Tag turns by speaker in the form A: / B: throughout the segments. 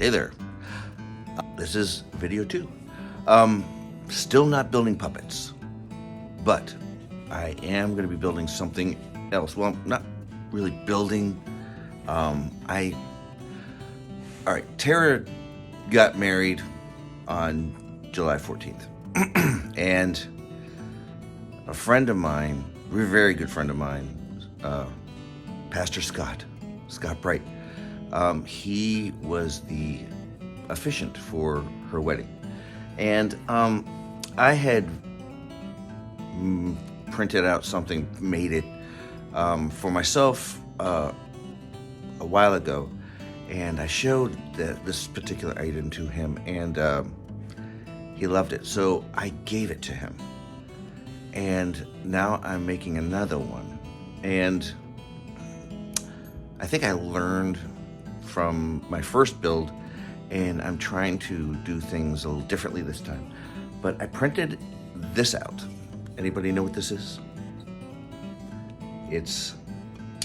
A: Hey there. This is video 2. Still not building puppets, but I am going to be building something else. Well, not really building. All right, Tara got married on July 14th. And a friend of mine, a very good friend of mine, Pastor Scott Bright, he was the officiant for her wedding. And I had printed out something, made it for myself a while ago, and I showed this particular item to him, and he loved it. So I gave it to him, and now I'm making another one. And I think I learned from my first build, and I'm trying to do things a little differently this time. But I printed this out. Anybody know what this is? It's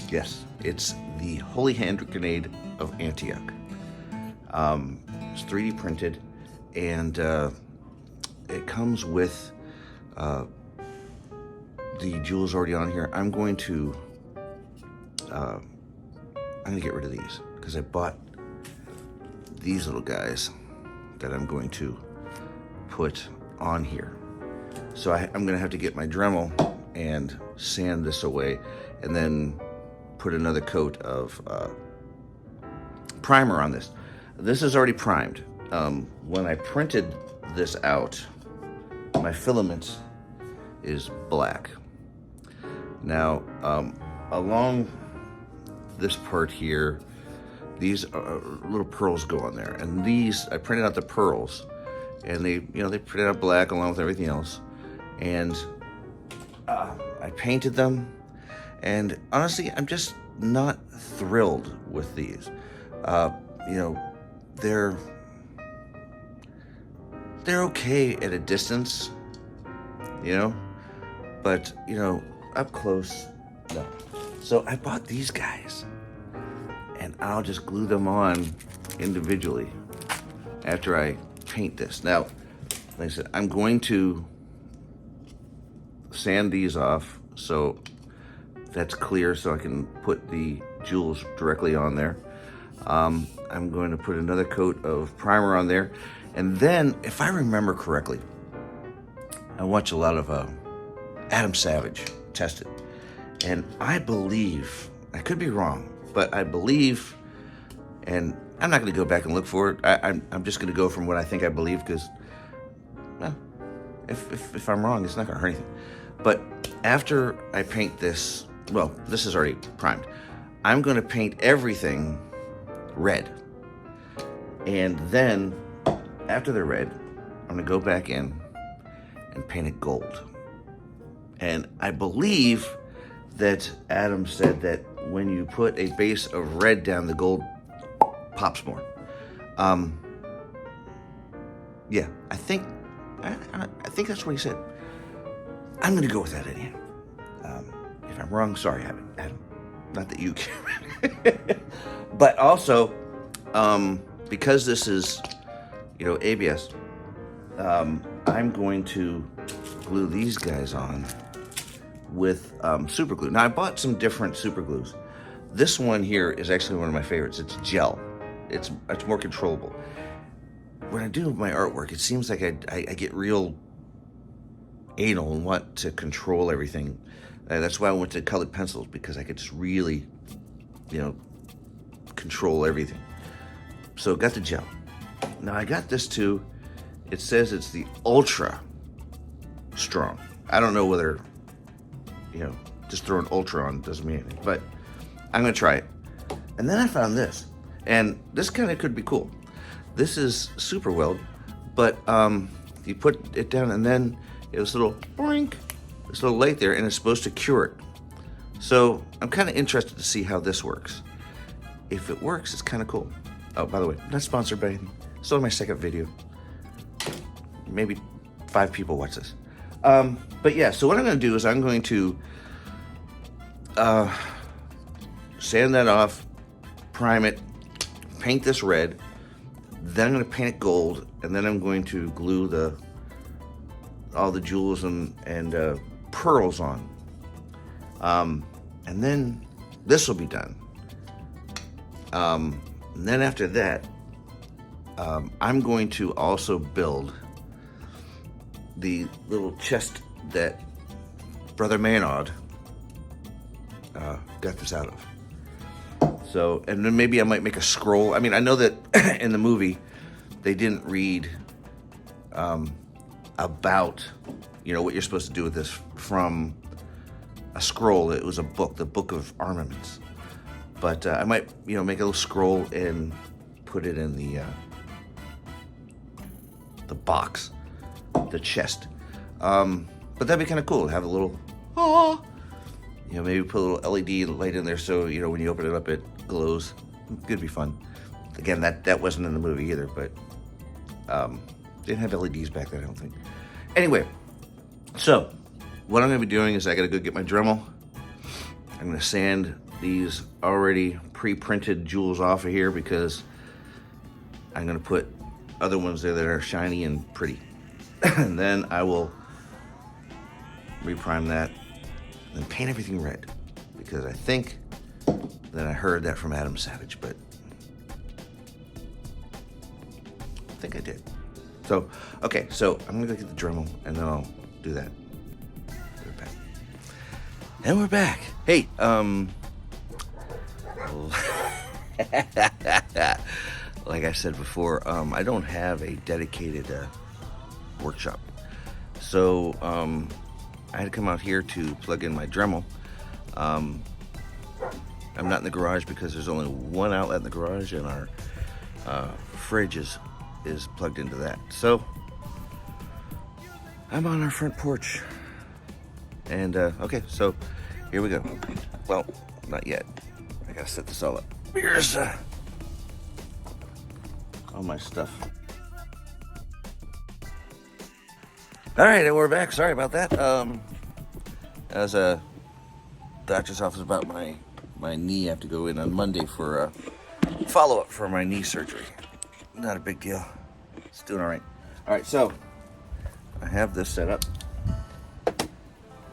A: the Holy Hand Grenade of Antioch. It's 3D printed, and it comes with the jewels already on here. I'm going to get rid of these because I bought these little guys that I'm going to put on here. So I'm going to have to get my Dremel and sand this away, and then put another coat of primer on this. This is already primed. When I printed this out, my filament is black. Now, along this part here, these little pearls go on there, and these, I printed out the pearls, and they printed out black along with everything else, and I painted them, and honestly, I'm just not thrilled with these. They're okay at a distance, but up close, no. So I bought these guys, and I'll just glue them on individually after I paint this. Now, like I said, I'm going to sand these off so that's clear, so I can put the jewels directly on there. I'm going to put another coat of primer on there, and then, if I remember correctly, I watch a lot of Adam Savage test it, and I believe, I could be wrong, but I believe, and I'm not going to go back and look for it. I'm just going to go from what I think I believe, because, well, if I'm wrong, it's not going to hurt anything. But after I paint this, well, this is already primed, I'm going to paint everything red. And then, after they're red, I'm going to go back in and paint it gold. And I believe that Adam said that when you put a base of red down, the gold pops more. Yeah, I think that's what he said. I'm going to go with that idea. If I'm wrong, sorry, Adam. Not that you care. But also, because this is, ABS, I'm going to glue these guys on with super glue. Now, I bought some different super glues. This one here is actually one of my favorites. It's gel. It's more controllable. When I do my artwork, it seems like I get real anal and want to control everything. That's why I went to colored pencils, because I could just really, control everything. So got the gel. Now I got this too. It says it's the ultra strong. I don't know whether, just throwing ultra on doesn't mean anything, but I'm gonna try it. And then I found this, and this kind of could be cool. This is super weld, but you put it down, and then it's a little boink, this little light there, and it's supposed to cure it. So I'm kind of interested to see how this works. If it works, it's kind of cool. Oh, by the way, not sponsored by anything. It's only my second video. Maybe 5 people watch this. But yeah, so what I'm going to do is I'm going to sand that off, prime it, paint this red, Then I'm going to paint it gold, and then I'm going to glue all the jewels and pearls on. And then this will be done. And then after that, I'm going to also build the little chest that Brother Maynard got this out of. So, and then maybe I might make a scroll. I mean, I know that in the movie, they didn't read about, what you're supposed to do with this from a scroll. It was a book, the Book of Armaments. But I might, make a little scroll and put it in the box, the chest. But that'd be kind of cool to have a little, maybe put a little LED light in there so, when you open it up, it glows. Could be fun. Again, that wasn't in the movie either, but didn't have LEDs back then, I don't think. Anyway, so what I'm going to be doing is I got to go get my Dremel. I'm going to sand these already pre-printed jewels off of here because I'm going to put other ones there that are shiny and pretty. And then I will reprime that and paint everything red, because I think that I heard that from Adam Savage, but I think I did. So, okay, so I'm gonna go get the Dremel and then I'll do that. We're back. And we're back. Hey, like I said before, I don't have a dedicated workshop. So, I had to come out here to plug in my Dremel. I'm not in the garage because there's only one outlet in the garage, and our fridge is plugged into that. So I'm on our front porch, and okay, so here we go. Well, not yet. I gotta set this all up. Here's all my stuff. All right, and we're back. Sorry about that. As a doctor's office about my knee. I have to go in on Monday for a follow-up for my knee surgery. Not a big deal. It's doing all right. All right, so I have this set up,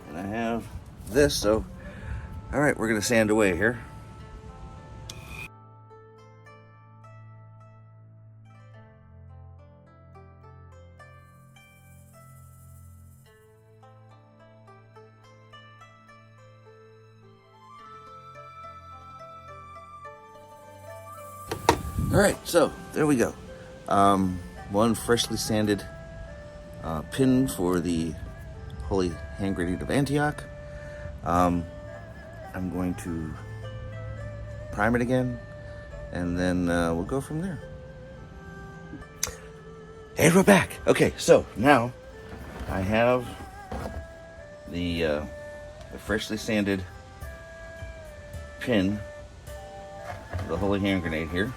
A: and I have this. So, all right, we're gonna sand away here. All right, so there we go. One freshly sanded pin for the Holy Hand Grenade of Antioch. I'm going to prime it again, and then we'll go from there. And we're back. Okay, so now I have the freshly sanded pin of the Holy Hand Grenade here.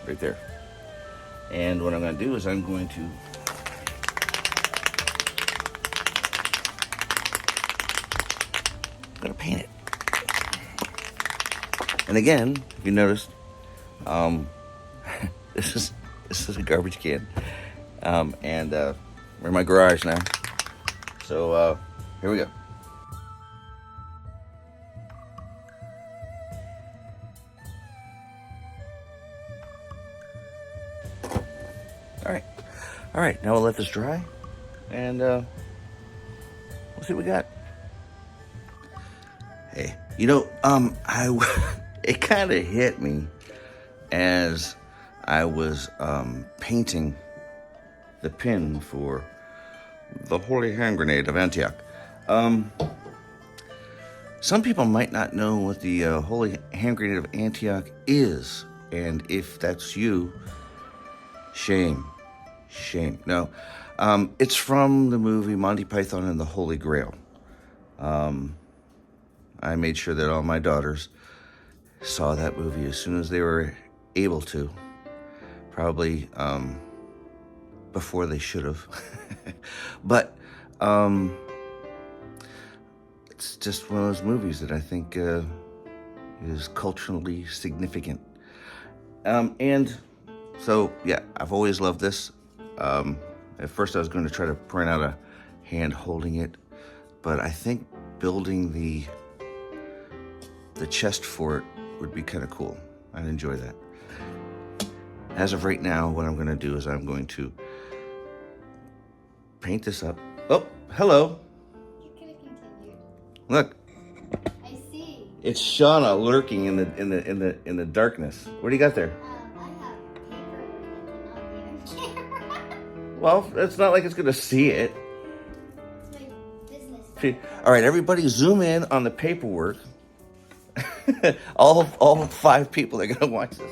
A: Right there. And what I'm going to do is I'm going to paint it. And again, if you noticed, this is a garbage can, and we're in my garage now. So here we go. All right, now we'll let this dry, and we'll see what we got. Hey, it kind of hit me as I was painting the pin for the Holy Hand Grenade of Antioch. Some people might not know what the Holy Hand Grenade of Antioch is, and if that's you, shame. No, it's from the movie Monty Python and the Holy Grail. I made sure that all my daughters saw that movie as soon as they were able to. Probably before they should have. But it's just one of those movies that I think is culturally significant. And So yeah, I've always loved this. At first I was going to try to print out a hand holding it, but I think building the chest for it would be kind of cool. I'd enjoy that. As of right now, what I'm going to do is I'm going to paint this up. Oh, hello.
B: You could have continued.
A: Look.
B: I see.
A: It's Shauna lurking in the darkness. What do you got there?
B: I have paper that cannot be on camera.
A: Well, it's not like it's going to see it.
B: It's like business.
A: All right, everybody zoom in on the paperwork. all 5 people are going to watch this.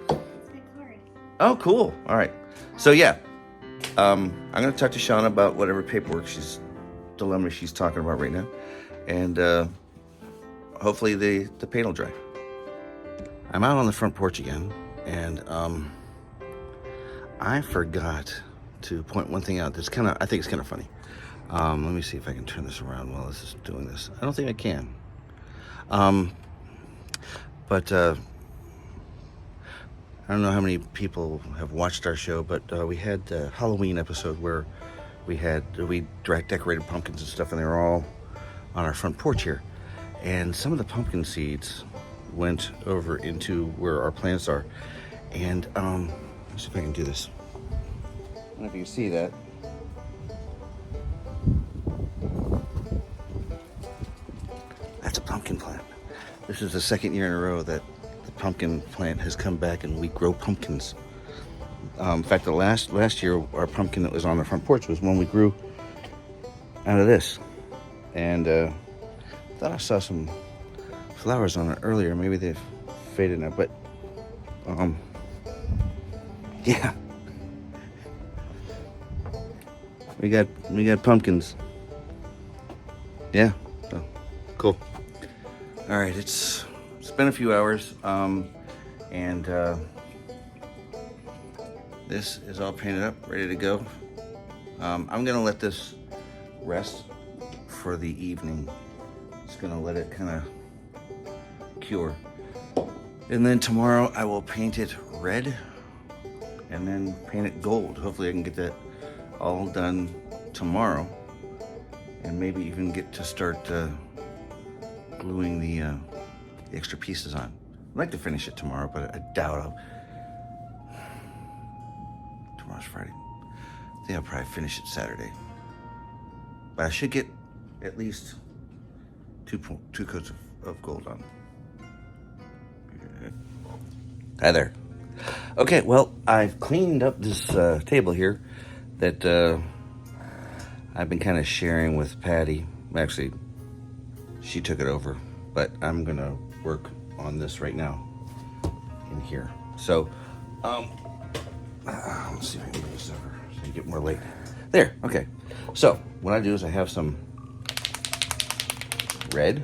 B: It's my card.
A: Oh, cool. All right. So, yeah. I'm going to talk to Shauna about whatever paperwork dilemma she's talking about right now. And hopefully the paint will dry. I'm out on the front porch again. And I forgot to point one thing out that's I think it's kind of funny. Let me see if I can turn this around while this is doing this. I don't think I can. But I don't know how many people have watched our show, but we had a Halloween episode where we decorated pumpkins and stuff, and they were all on our front porch here. And some of the pumpkin seeds went over into where our plants are. And let's see if I can do this. I don't know if you can see that. That's a pumpkin plant. This is the second year in a row that the pumpkin plant has come back and we grow pumpkins. In fact, the last year, our pumpkin that was on the front porch was one we grew out of this. And I thought I saw some flowers on it earlier. Maybe they've faded now, but yeah. We got pumpkins. Yeah, so cool. All right, it's been a few hours, and this is all painted up, ready to go. I'm gonna let this rest for the evening. Just gonna let it kind of cure, and then tomorrow I will paint it red, and then paint it gold. Hopefully, I can get that all done tomorrow, and maybe even get to start gluing the extra pieces on. I'd like to finish it tomorrow, but I doubt I'll. Tomorrow's Friday. I think I'll probably finish it Saturday. But I should get at least two coats of gold on. Hi there. Okay, well, I've cleaned up this table here that I've been kind of sharing with Patty. Actually, she took it over, but I'm gonna work on this right now in here. So, let's see if I can move this over so you get more light. There, okay. So, what I do is I have some red.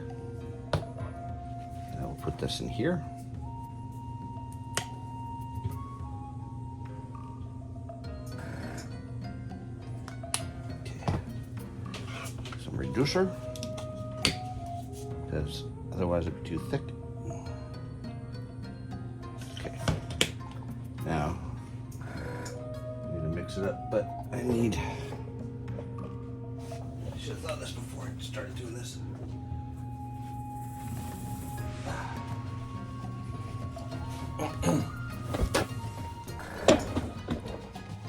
A: I will put this in here. Okay. Some reducer, because otherwise it'd be too thick. Okay. Now, I need to mix it up, but I should have thought this before I started doing this.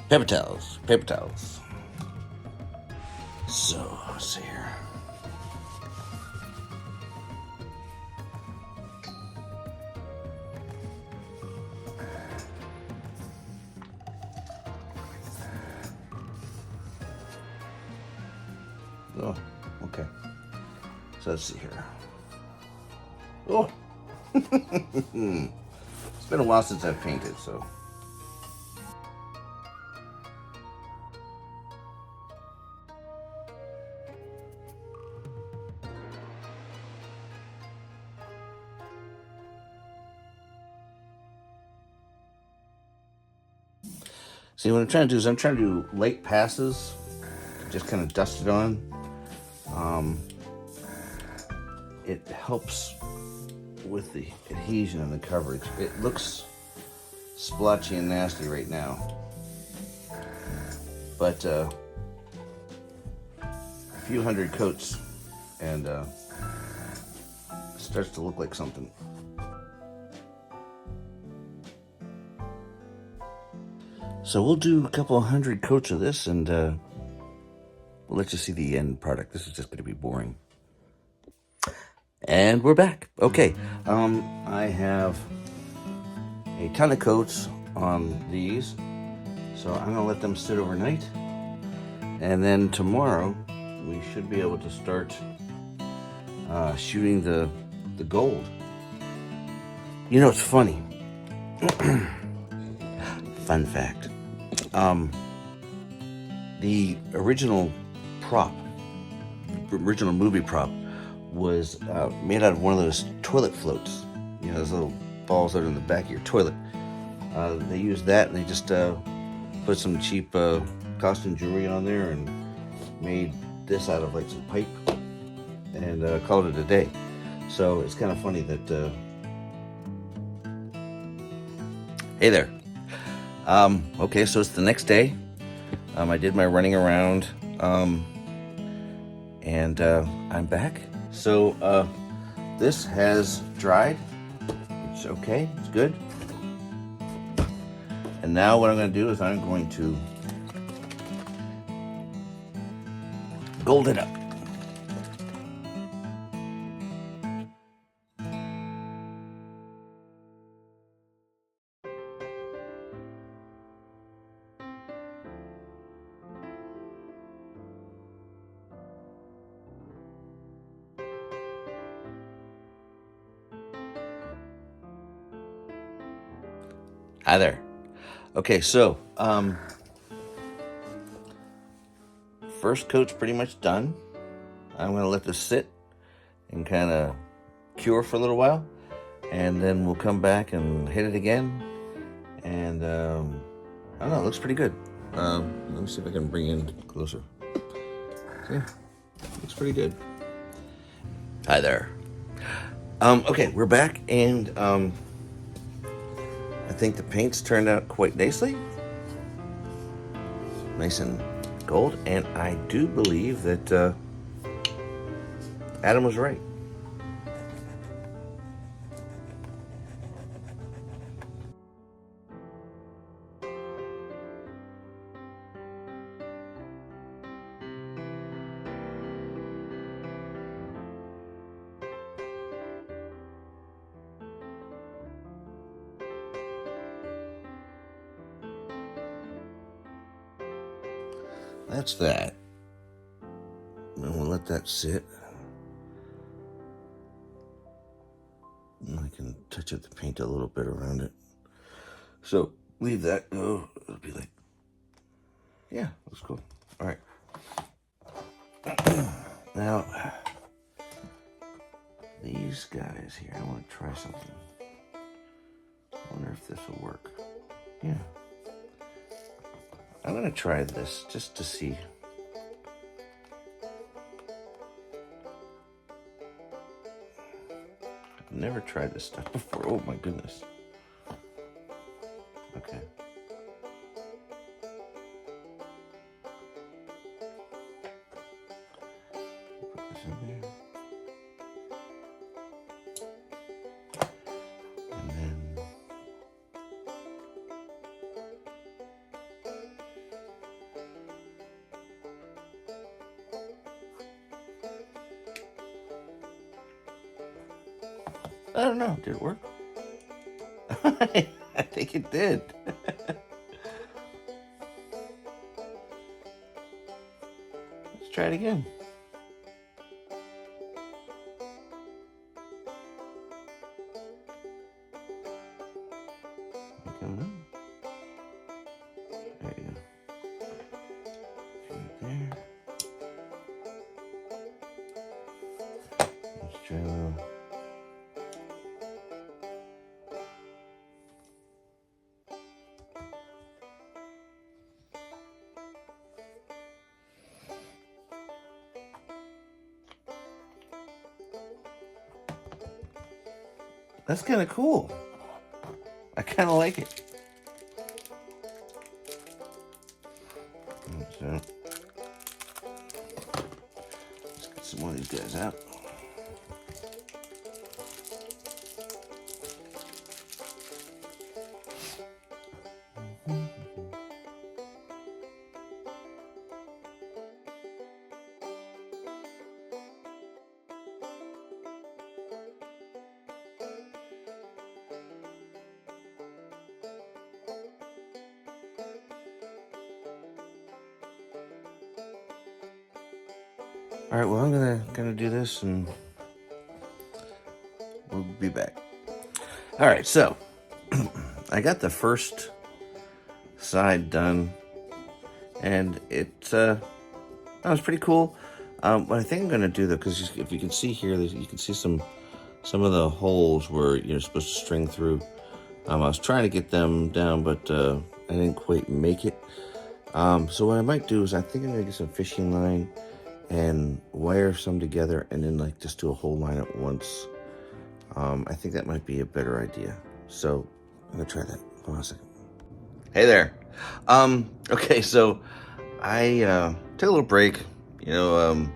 A: Paper towels. So, let's see here. Oh, okay. So let's see here. Oh! It's been a while since I've painted, so. See, what I'm trying to do is I'm trying to do light passes, just kind of dust it on. It helps with the adhesion and the coverage. It looks splotchy and nasty right now. But a few hundred coats and it starts to look like something. So we'll do a couple hundred coats of this and we'll let you see the end product. This is just going to be boring. And we're back. Okay, I have a ton of coats on these, so I'm gonna let them sit overnight, and then tomorrow we should be able to start shooting the gold. You know, it's funny. Fun fact. The original movie prop was made out of one of those toilet floats. You know, those little balls that are in the back of your toilet. They used that and they just put some cheap costume jewelry on there and made this out of like some pipe and called it a day. So it's kind of funny that hey there. Okay, so it's the next day. I did my running around and I'm back. So this has dried. It's okay, it's good. And now what I'm going to do is I'm going to gold it up. Hi there. Okay, so first coat's pretty much done. I'm gonna let this sit and kind of cure for a little while, and then we'll come back and hit it again. And I don't know, it looks pretty good. Let me see if I can bring in closer. Yeah, looks pretty good. Hi there. Okay, we're back, and I think the paint's turned out quite nicely. Nice and gold, and I do believe that Adam was right. That's that. And we'll let that sit. And I can touch up the paint a little bit around it. So leave that go. It'll be like, yeah, looks cool. All right. Now, these guys here, I want to try something. I wonder if this will work. Yeah. I'm going to try this just to see. I've never tried this stuff before. Oh my goodness. Okay. Put this in there. And then I don't know. Did it work? I think it did. Let's try it again. Coming up. There you go. Right there. Let's try a little. That's kind of cool. I kind of like it. guys out. All right, well, I'm gonna do this, and we'll be back. All right, so I got the first side done, and that was pretty cool. What I think I'm gonna do though, because if you can see here, you can see some of the holes where you're supposed to string through. I was trying to get them down, but I didn't quite make it. So what I might do is I think I'm gonna get some fishing line and wire some together, and then like just do a whole line at once. I think that might be a better idea. So I'm gonna try that. Hold on a second. Hey there. Okay, so I took a little break. You know,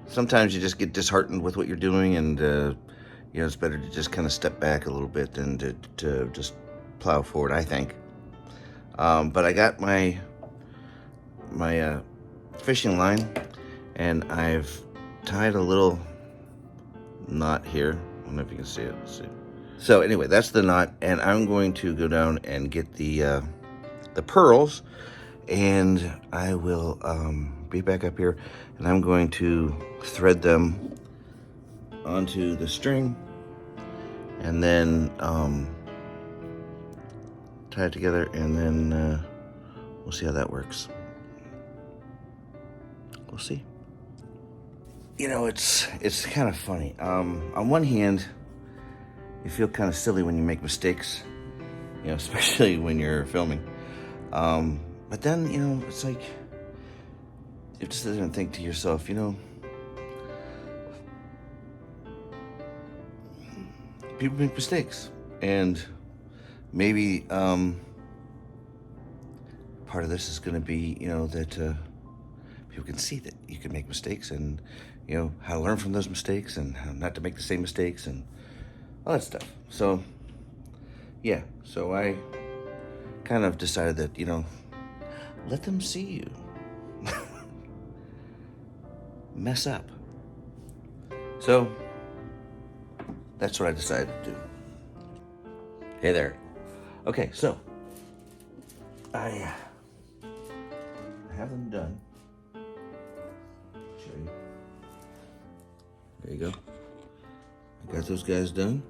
A: sometimes you just get disheartened with what you're doing, and you know, it's better to just kind of step back a little bit than to just plow forward, I think. But I got my fishing line, and I've tied a little knot here. I don't know if you can see it. Let's see. So anyway, that's the knot, and I'm going to go down and get the pearls, and I will be back up here, and I'm going to thread them onto the string, and then tie it together, and then we'll see how that works. We'll see. You know, it's kind of funny. On one hand, you feel kind of silly when you make mistakes, you know, especially when you're filming. But then, you know, it's like, you just sit there and think to yourself, you know, people make mistakes, and maybe part of this is going to be, you know, that people can see that you can make mistakes, and you know how to learn from those mistakes, and how not to make the same mistakes, and all that stuff. So yeah, so I kind of decided that, you know, let them see you mess up. So that's what I decided to do. Hey there. Okay, so I have them done. Show you. There you go. I got those guys done.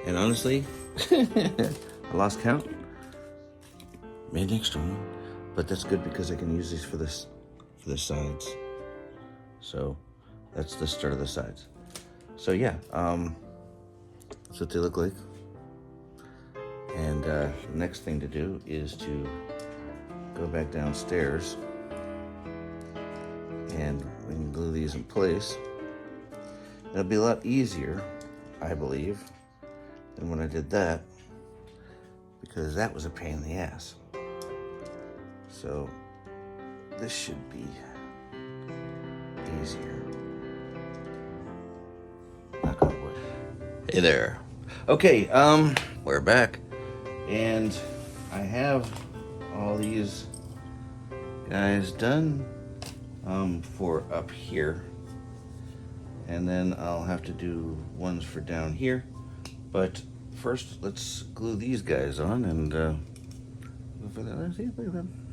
A: And honestly, I lost count. Made an extra one. But that's good because I can use these for the sides. So that's the start of the sides. So yeah, that's what they look like. And the next thing to do is to go back downstairs, and we can glue these in place. It'll be a lot easier, I believe, than when I did that, because that was a pain in the ass. So this should be easier. Knock on wood. Hey there. Okay, we're back, and I have all these guys done for up here, and then I'll have to do ones for down here. But first, let's glue these guys on, and go for that. Let's see, look at them.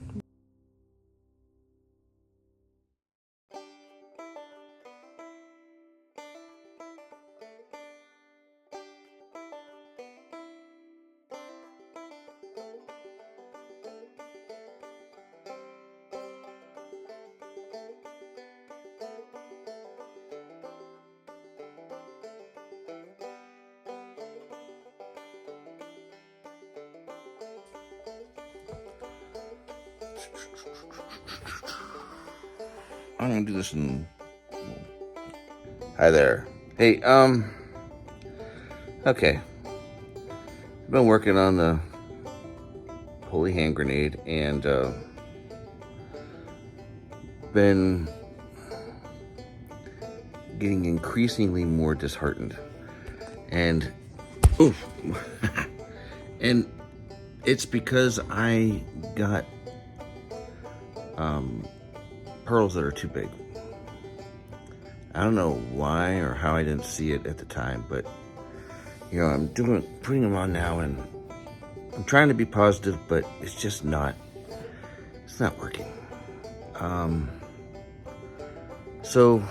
A: I'm gonna do this in. Hi there. Hey, okay. I've been working on the Holy Hand Grenade, and been getting increasingly more disheartened. And, oof, and it's because I got pearls that are too big. I don't know why or how I didn't see it at the time, but you know, I'm putting them on now, and I'm trying to be positive, but it's just not working. So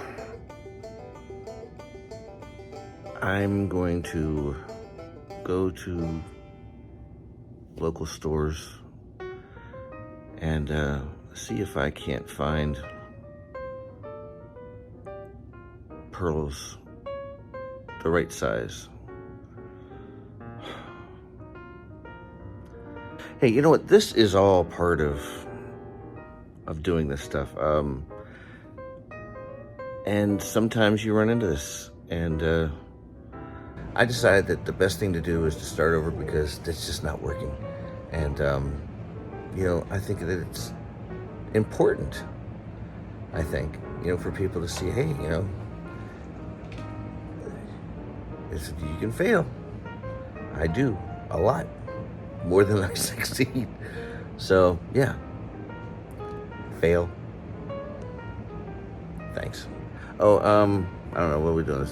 A: I'm going to go to local stores and see if I can't find pearls the right size. Hey, you know what? This is all part of doing this stuff. And sometimes you run into this, and I decided that the best thing to do is to start over because it's just not working. And you know, I think that it's important, I think, you know, for people to see, hey, you know, you can fail. I do a lot more than I succeed. So yeah, fail. Thanks. Oh, I don't know what we're doing.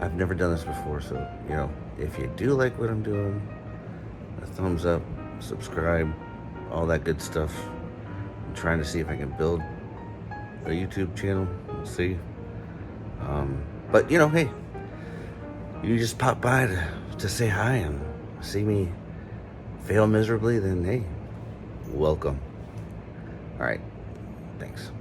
A: I've never done this before, so you know, if you do like what I'm doing, a thumbs up, subscribe, all that good stuff. I'm trying to see if I can build a YouTube channel. We'll see. But you know, hey, you just pop by to say hi and see me fail miserably, then hey, welcome. All right, thanks.